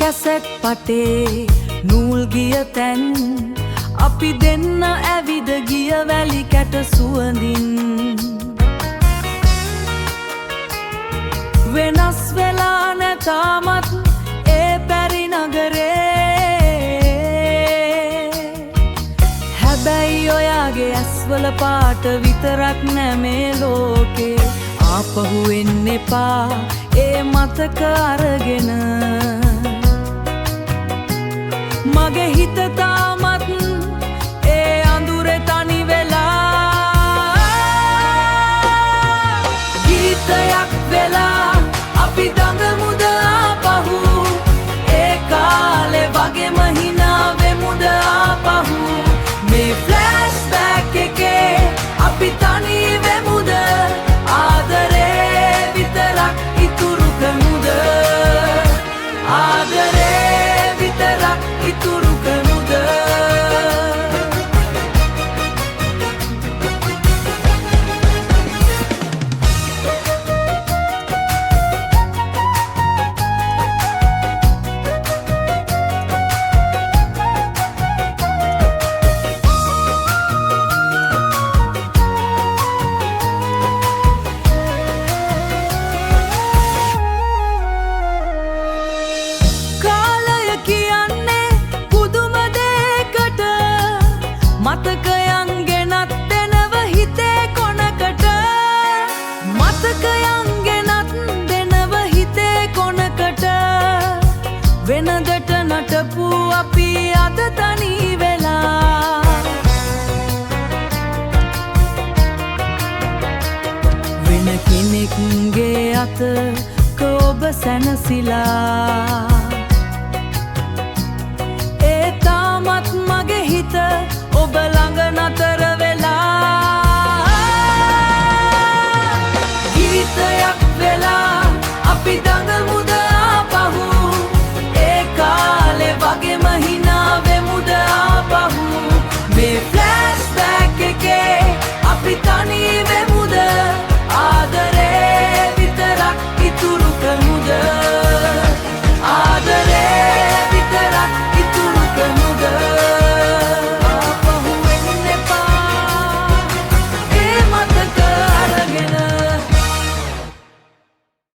cassette පටේ නූල් ගිය තැන් අපි දෙන්න ඇවිද ගිය වැලි කැට සුවඳින් වෙනස් වෙලා නැතාමත් ඒ පැරි නගරේ හැබැයි ඔයාගේ ඇස්වල පාට විතරක් නෑ මේ ලෝකේ ආපහු එන්න එපා ඒ මතක අරගෙන මගේ හිත තාමත් ඒ අඳුරේ තනි වෙලා ගීතයක් වෙලා අපි දඟමුද ආපහු ඒ කාලේ වගේම හිනා වෙමුද ආපහු මේ ෆ්ලෑෂ් බෑක් එකේ අපි තනි වෙමුද ආදරේ විතරක් ඉතුරු කරමුද ආදරේ විතරක් ඉතුරු කරමුද මතකයන් ගෙනත් දෙනව හිතේ කොනකට මතකයන් ගෙනත් දෙනව හිතේ කොනකට වෙනදට නටපු අපි අද තනි වෙලා වෙන කෙනෙක්ගේ අතක ඔබ සැනසිලා ඒ තාමත් මගේ හිත ඔබ ළඟ නතර වෙලා